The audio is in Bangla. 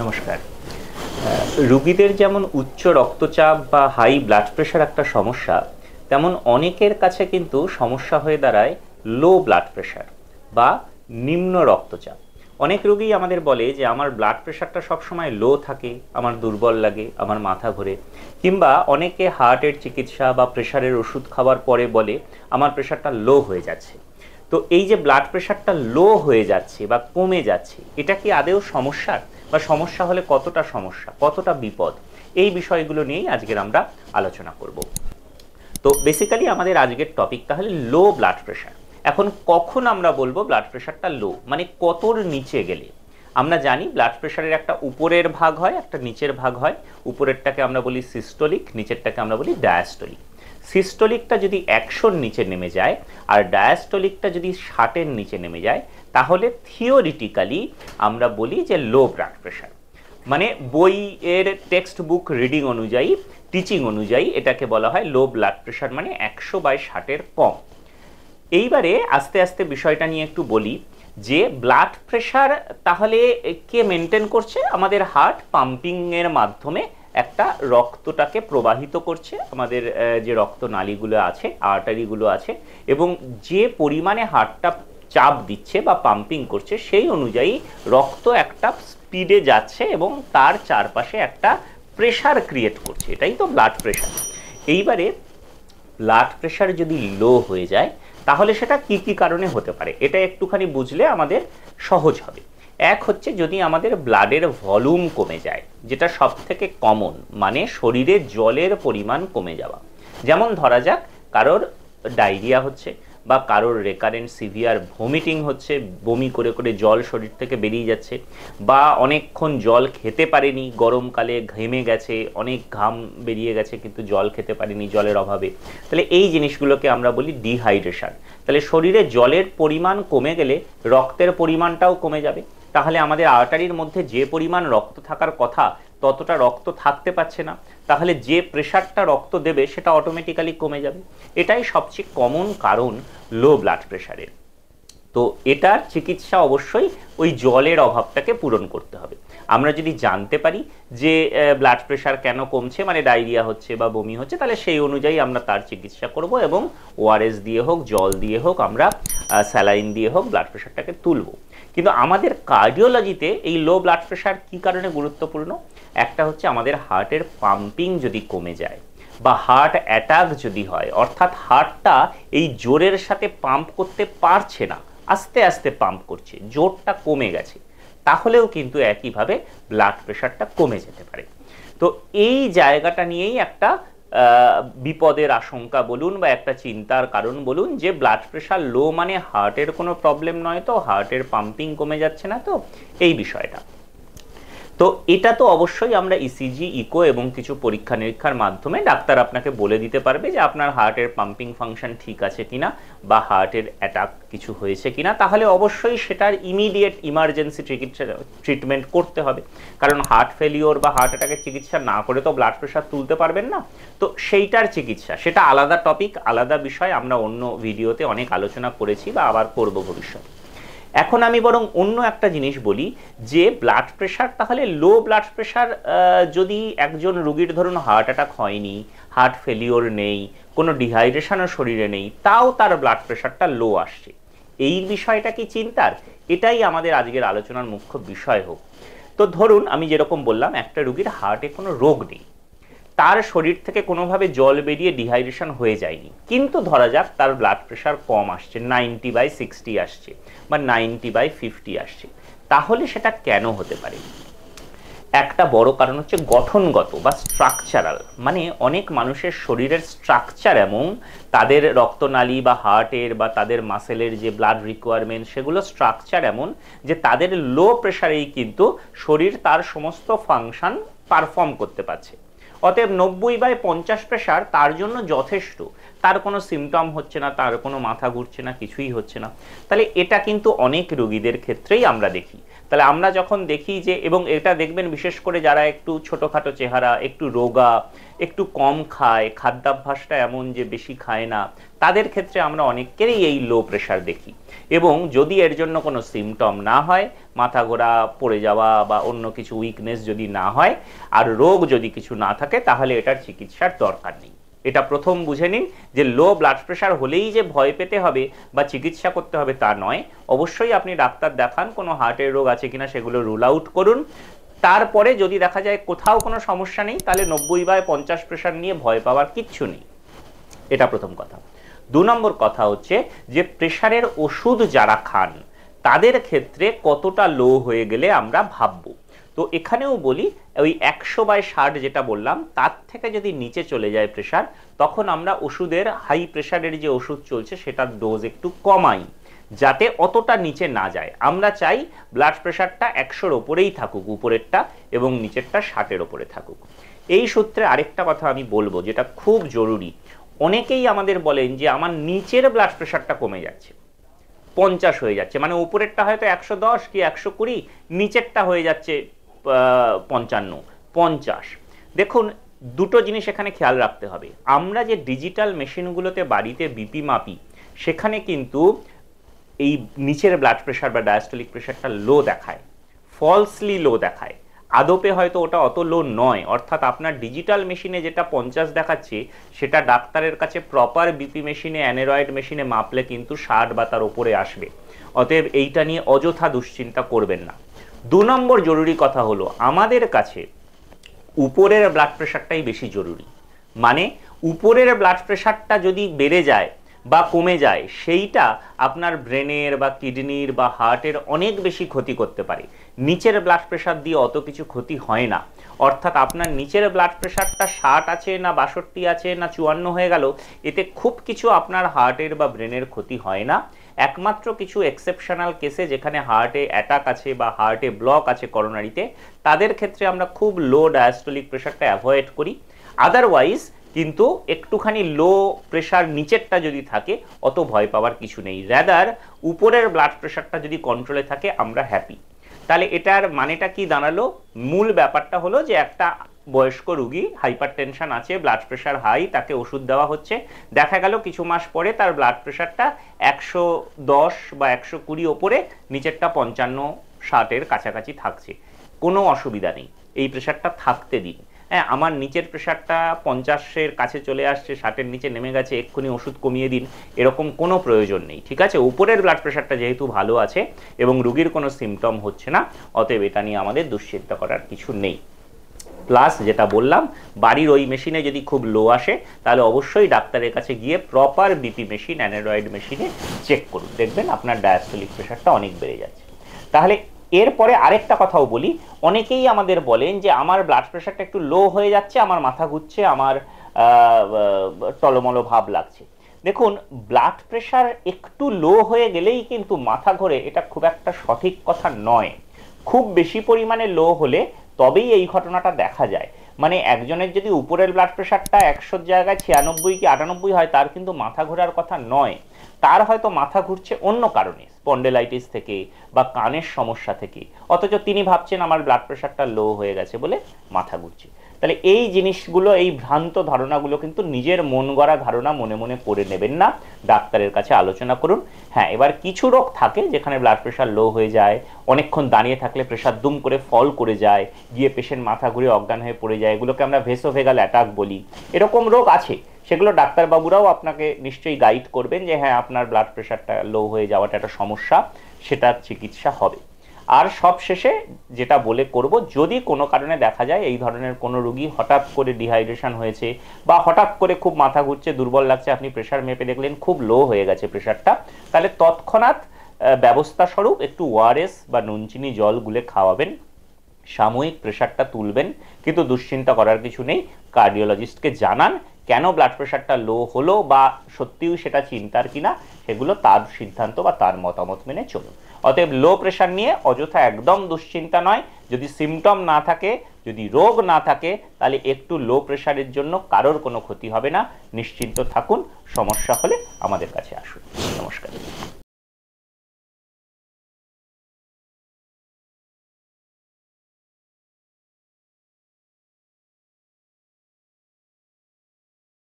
নমস্কার। রোগীদের যেমন উচ্চ রক্তচাপ বা হাই ব্লাড প্রেশার একটা সমস্যা, তেমন অনেকের কাছে কিন্তু সমস্যা হয়ে দাঁড়ায় লো ব্লাড প্রেশার বা নিম্ন রক্তচাপ। অনেক রোগী আমাদের বলে যে আমার ব্লাড প্রেশারটা সবসময় লো থাকে, আমার দুর্বল লাগে, আমার মাথা ঘোরে। কিংবা অনেকে হার্টের চিকিৎসা বা প্রেশারের ওষুধ খাওয়ার পরে বলে আমার প্রেশারটা লো হয়ে যাচ্ছে। তো এই যে ব্লাড প্রেশারটা লো হয়ে যাচ্ছে বা কমে যাচ্ছে, এটা কি আদৌ সমস্যার, বা সমস্যা হলে কতটা সমস্যা, কতটা বিপদ, এই বিষয়গুলো নিয়েই আজকের আমরা আলোচনা করব। তো বেসিক্যালি আমাদের আজকের টপিক তাহলে লো ব্লাড প্রেশার। এখন কখন আমরা বলবো ব্লাড প্রেশারটা লো, মানে কতর নিচে গেলে। আমরা জানি ব্লাড প্রেশারের একটা উপরের ভাগ হয়, একটা নিচের ভাগ হয়। উপরেরটাকে আমরা বলি সিস্টোলিক, নিচেরটাকে আমরা বলি ডায়াস্টোলিক। সিস্টোলিকটা যদি 100-র নিচে নেমে যায় আর ডায়াস্টোলিকটা যদি 60-এর নিচে নেমে যায়, তাহলে থিওরিটিক্যালি আমরা বলি যে লো ব্লাড প্রেশার। মানে বইয়ের টেক্সট বুক রিডিং অনুযায়ী, টিচিং অনুযায়ী এটাকে বলা হয় লো ব্লাড প্রেশার, মানে 100/60-এর কম। এইবারে আস্তে আস্তে বিষয়টা নিয়ে একটু বলি যে ব্লাড প্রেশার তাহলে কে মেনটেন করছে? আমাদের হার্ট পাম্পিংয়ের মাধ্যমে একটা রক্তটাকে প্রবাহিত করছে, আমাদের যে রক্তনালীগুলো আছে, আর্টারিগুলো আছে, এবং যে পরিমাণে হার্টটা চাপ দিচ্ছে বা পাম্পিং করছে সেই অনুযায়ী রক্ত একটা স্পিডে যাচ্ছে এবং তার চারপাশে একটা প্রেশার ক্রিয়েট করছে, এটাই তো ব্লাড প্রেশার। এইবারে ব্লাড প্রেশার যদি লো হয়ে যায় তাহলে সেটা কি কি কারণে হতে পারে, এটা একটুখানি বুঝলে আমাদের সহজ হবে। এক হচ্ছে যদি আমাদের ব্লাডের ভলিউম কমে যায়, যেটা সব থেকে কমন, মানে শরীরে জলের পরিমাণ কমে যাওয়া। যেমন ধরা যাক কারোর ডায়রিয়া হচ্ছে, বা কারোর রেকারেন্ট সিভিয়ার ভমিটিং হচ্ছে, বমি করে করে জল শরীর থেকে বেরিয়ে যাচ্ছে, বা অনেকক্ষণ জল খেতে পারেনি, গরমকালে ঘেমে গেছে, অনেক ঘাম বেরিয়ে গেছে কিন্তু জল খেতে পারেনি জলের অভাবে, তাহলে এই জিনিসগুলোকে আমরা বলি ডিহাইড্রেশন। তাহলে শরীরে জলের পরিমাণ কমে গেলে রক্তের পরিমাণটাও কমে যাবে, তাহলে আমাদের আর্টারির মধ্যে যে পরিমাণ রক্ত থাকার কথা ততটা রক্ত থাকতে পারছে না, তাহলে যে প্রেশারটা রক্ত দেবে সেটা অটোমেটিক্যালি কমে যাবে। এটাই সবচেয়ে কমন কারণ লো ব্লাড প্রেশারের। তো এটার চিকিৎসা অবশ্যই ওই জলের অভাবটাকে পূরণ করতে হবে। আমরা যদি জানতে পারি যে ব্লাড প্রেশার কেন কমছে, মানে ডায়রিয়া হচ্ছে বা বমি হচ্ছে, তাহলে সেই অনুযায়ী আমরা তার চিকিৎসা করব এবং ওআরএস দিয়ে হোক, জল দিয়ে হোক, আমরা স্যালাইন দিয়ে হোক ব্লাড প্রেশারটাকে তুলব। কিন্তু আমাদের কার্ডিওলজিতে এই লো ব্লাড প্রেশার কী কারণে গুরুত্বপূর্ণ? একটা হচ্ছে আমাদের হার্টের পাম্পিং যদি কমে যায় বা হার্ট অ্যাটাক যদি হয়, অর্থাৎ হার্টটা এই জোরের সাথে পাম্প করতে পারছে না, আস্তে আস্তে পাম্প করছে, জোরটা কমে গেছে, তাহলেও কিন্তু একইভাবে ব্লাড প্রেশারটা কমে যেতে পারে। তো এই জায়গাটা নিয়েই একটা বিপদের আশঙ্কা বলুন বা একটা চিন্তার কারণ বলুন, যে ব্লাড প্রেশার লো মানে হার্টের কোনো প্রবলেম নয় তো, হার্টের পাম্পিং কমে যাচ্ছে না তো, এই বিষয়টা। তো এটা তো অবশ্যই আমরা ইসিজি, ইকো এবং কিছু পরীক্ষা নিরীক্ষার মাধ্যমে ডাক্তার আপনাকে বলে দিতে পারবে যে আপনার হার্টের পাম্পিং ফাংশন ঠিক আছে কিনা বা হার্টের অ্যাটাক কিছু হয়েছে কিনা, তাহলে অবশ্যই সেটার ইমিডিয়েট ইমার্জেন্সি ট্রিটমেন্ট করতে হবে। কারণ হার্ট ফেলিওর বা হার্ট অ্যাটাকের চিকিৎসা না করে তো ব্লাড প্রেশার তুলতে পারবেন না। তো সেইটার চিকিৎসা, সেটা আলাদা টপিক, আলাদা বিষয়, আমরা অন্য ভিডিওতে অনেক আলোচনা করেছি বা আবার করব ভবিষ্যতে। এখন আমি বরং অন্য একটা জিনিস বলি যে ব্লাড প্রেশার, তাহলে লো ব্লাড প্রেশার যদি একজন রোগীর ধরুন হার্ট অ্যাটাক হয়নি, হার্ট ফেলিওর নেই, কোনো ডিহাইড্রেশনও শরীরে নেই, তাও তার ব্লাড প্রেশারটা লো আসছে, এই বিষয়টা কি চিন্তার? এটাই আমাদের আজকের আলোচনার মুখ্য বিষয় হোক। তো ধরুন আমি যেরকম বললাম, একটা রোগীর হার্টে কোনো রোগ নেই, তার শরীর থেকে কোনোভাবে জল বেরিয়ে ডিহাইড্রেশন হয়ে যায়নি, কিন্তু ধরা যাক তার ব্লাড প্রেশার কম আসছে, 90/60 আসছে বা 90/50 আসছে, তাহলে সেটা কেন হতে পারে? একটা বড় কারণ হচ্ছে গঠনগত বা স্ট্রাকচারাল, মানে অনেক মানুষের শরীরের স্ট্রাকচার এমন, তাদের রক্তনালী বা হার্টের বা তাদের মাসেলের যে ব্লাড রিকোয়ারমেন্ট, সেগুলো স্ট্রাকচার এমন যে তাদের লো প্রেশারেই কিন্তু শরীর তার সমস্ত ফাংশন পারফর্ম করতে পারছে। অতএব 90/50 প্রেশার তার জন্য যথেষ্ট, তার কোনো সিমটম হচ্ছে না, তার কোনো মাথা ঘুরছে না, কিছুই হচ্ছে না। তাহলে এটা কিন্তু অনেক রোগীদের ক্ষেত্রেই আমরা দেখি। তাহলে আমরা যখন দেখি যে, এবং এটা দেখবেন বিশেষ করে যারা একটু ছোটোখাটো চেহারা, একটু রোগা, একটু কম খায়, খাদ্যাভ্যাসটা এমন যে বেশি খায় না, তাদের ক্ষেত্রে আমরা অনেকেরই এই লো প্রেশার দেখি। এবং যদি এর জন্য কোনো সিমটম না হয়, মাথা ঘোরা, পড়ে যাওয়া বা অন্য কিছু উইকনেস যদি না হয়, আর রোগ যদি কিছু না থাকে, তাহলে এটার চিকিৎসার দরকার নেই। এটা প্রথম বুঝে নিন যে লো ব্লাড প্রেশার হলেই যে ভয় পেতে হবে বা চিকিৎসা করতে হবে তা নয়। অবশ্যই আপনি ডাক্তার দেখান, কোনো হার্টের রোগ আছে কিনা সেগুলো রুল আউট করুন। তারপরে যদি দেখা যায় কোথাও কোনো সমস্যা নেই, তাহলে 90/50 প্রেশার নিয়ে ভয় পাওয়ার কিচ্ছু নেই। এটা প্রথম কথা। 2 নম্বর কথা হচ্ছে যে প্রেশারের ওষুধ যারা খান তাদের ক্ষেত্রে কতটা লো হয়ে গেলে আমরা ভাববো। তো এখানেও বলি, ওই 100/60 যেটা বললাম তার থেকে যদি নিচে চলে যায় প্রেশার, তখন আমরা ওষুধের, হাই প্রেশারের যে ওষুধ চলছে সেটার ডোজ একটু কমাই, যাতে অতটা নিচে না যায়। আমরা চাই ব্লাড প্রেশারটা 100-র ওপরেই থাকুক, উপরেরটা, এবং নিচেরটা 60-এর ওপরে থাকুক। এই সূত্রে আরেকটা কথা আমি বলবো যেটা খুব জরুরি। অনেকেই আমাদের বলেন যে আমার নিচের ব্লাড প্রেশারটা কমে যাচ্ছে, 50 হয়ে যাচ্ছে, মানে উপরেরটা হয়তো 110 কি 120, নিচেরটা হয়ে যাচ্ছে 55, 50। দেখুন, দুটো জিনিস এখানে খেয়াল রাখতে হবে। আমরা যে ডিজিটাল মেশিনগুলোতে বাড়িতে বিপি মাপি, সেখানে কিন্তু এই নিচের ব্লাড প্রেশার বা ডায়াস্টোলিক প্রেশারটা লো দেখায়, ফলসলি লো দেখায়। আদপে হয়তো ওটা অত লো নয়, অর্থাৎ আপনার ডিজিটাল মেশিনে যেটা 50 দেখাচ্ছে সেটা ডাক্তারের কাছে প্রপার বিপি মেশিনে, অ্যানেরয়েড মেশিনে মাপলে কিন্তু 60 বা তার উপরে আসবে। অতএব এইটা নিয়ে অযথা দুশ্চিন্তা করবেন না। 2 নম্বর জরুরি কথা হলো, আমাদের কাছে উপরের ব্লাড প্রেশারটাই বেশি জরুরি। মানে উপরের ব্লাড প্রেশারটা যদি বেড়ে যায় বা কমে যায়, সেইটা আপনার ব্রেনের বা কিডনির বা হার্টের অনেক বেশি ক্ষতি করতে পারে। নিচের ব্লাড প্রেশার দিয়ে অত কিছু ক্ষতি হয় না। অর্থাৎ আপনার নিচের ব্লাড প্রেশারটা 60 আছে না 62 আছে না 54 হয়ে গেল, এতে খুব কিছু আপনার হার্টের বা ব্রেনের ক্ষতি হয় না। একমাত্র কিছু এক্সেপশনাল কেসে, যেখানে হার্টে অ্যাটাক আছে বা হার্টে ব্লক আছে করোনারিতে, তাদের ক্ষেত্রে আমরা খুব লো ডায়াস্টোলিক প্রেশারটা অ্যাভয়েড করি। আদারওয়াইজ কিন্তু একটুখানি লো প্রেশার নিচেরটা যদি থাকে, অত ভয় পাওয়ার কিছু নেই। রাদার উপরের ব্লাড প্রেশারটা যদি কন্ট্রোলে থাকে, আমরা হ্যাপি। তাহলে এটার মানেটা কি দাঁড়ালো? মূল ব্যাপারটা হলো যে একটা বয়স্ক রোগী হাইপার টেনশন আছে, ব্লাড প্রেশার হাই, তাকে ওষুধ দেওয়া হচ্ছে, দেখা গেল কিছু মাস পরে তার ব্লাড প্রেশারটা 110 বা 120 ওপরে, নিচেরটা 55-60-এর কাছাকাছি থাকছে। কোনো অসুবিধা নেই, এই প্রেশারটা থাকতে দিন। হ্যাঁ, আমার নিচের প্রেশারটা 50-এর কাছে চলে আসছে, 60-এর নিচে নেমে গেছে, এক্ষুনি ওষুধ কমিয়ে দিন, এরকম কোনো প্রয়োজন নেই। ঠিক আছে, উপরের ব্লাড প্রেশারটা যেহেতু ভালো আছে এবং রোগীর কোনো সিমটম হচ্ছে না, অতএব এটা নিয়ে আমাদের দুশ্চিন্তা করার কিছু নেই। প্লাস যেটা বললাম, বাড়ির ওই মেশিনে যদি খুব লো আসে, তাহলে অবশ্যই ডাক্তারের কাছে গিয়ে প্রপার বিপি মেশিন, অ্যানেরয়েড মেশিনে চেক করুন, দেখবেন আপনার ডায়াস্টোলিক প্রেশারটা অনেক বেড়ে যাচ্ছে। তাহলে এরপরে আরেকটা কথাও বলি, অনেকেই আমাদের বলেন যে আমার ব্লাড প্রেশারটা একটু লো হয়ে যাচ্ছে, আমার মাথা ঘুরছে, আমার টলমলো ভাব লাগছে। দেখুন, ব্লাড প্রেশার একটু লো হয়ে গেলেই কিন্তু মাথা ঘোরে, এটা খুব একটা সঠিক কথা নয়। খুব বেশি পরিমাণে লো হলে তবেই এই ঘটনাটা দেখা যায়। মানে একজনের যদি উপরের ব্লাড প্রেশারটা 100-র জায়গায় 96 কি 98 হয়, তার কিন্তু মাথা ঘোরার কথা নয়। তার হয়তো মাথা ঘুরছে অন্য কারণে, স্পন্ডেলাইটিস থেকে বা কানের সমস্যা থেকে, অথচ তিনি ভাবছেন আমার ব্লাড প্রেশারটা লো হয়ে গেছে বলে মাথা ঘুরছে। তাহলে এই জিনিসগুলো, এই ভ্রান্ত ধারণাগুলো কিন্তু নিজের মন গড়া ধারণা মনে মনে করে নেবেন না, ডাক্তারের কাছে আলোচনা করুন। হ্যাঁ, এবার কিছু রোগ থাকে যেখানে ব্লাড প্রেশার লো হয়ে যায়, অনেকক্ষণ দাঁড়িয়ে থাকলে প্রেশার দুম করে ফল করে যায়, গিয়ে পেশেন্ট মাথা ঘুরে অজ্ঞান হয়ে পড়ে যায়, এগুলোকে আমরা ভেসোভেগাল অ্যাটাক বলি। এরকম রোগ আছে, সেগুলো ডাক্তারবাবুরাও আপনাকে নিশ্চয়ই গাইড করবেন যে হ্যাঁ, আপনার ব্লাড প্রেশারটা লো হয়ে যাওয়াটা একটা সমস্যা, সেটার চিকিৎসা হবে। আর সব শেষে যেটা বলে করব, যদি কোনো কারণে দেখা যায় এই ধরনের কোনো রোগী হঠাৎ করে ডিহাইড্রেশন হয়েছে বা হঠাৎ করে খুব মাথা ঘুরছে, দুর্বল লাগছে, আপনি প্রেশার মেপে দেখলেন খুব লো হয়ে গেছে প্রেশারটা, তাহলে তৎক্ষণাৎ ব্যবস্থা স্বরূপ একটু ওআরএস বা নুনচিনি জল গুলে খাওয়াবেন, সাময়িক প্রেশারটা তুলবেন। কিন্তু দুশ্চিন্তা করার কিছু নেই, কার্ডিওলজিস্টকে জানান কেন ব্লাড প্রেশারটা লো হলো বা সত্যিও সেটা চিন্তার কিনা, সেগুলো তার সিদ্ধান্ত বা তার মতামত মেনে চলুন। অতএব লো প্রেশার নিয়ে অযথা একদম দুশ্চিন্তা নয়। যদি সিমটম না থাকে, যদি রোগ না থাকে, তাহলে একটু লো প্রেশারের জন্য কারোর কোনো ক্ষতি হবে না, নিশ্চিন্ত থাকুন। সমস্যা হলে আমাদের কাছে আসুন। নমস্কার।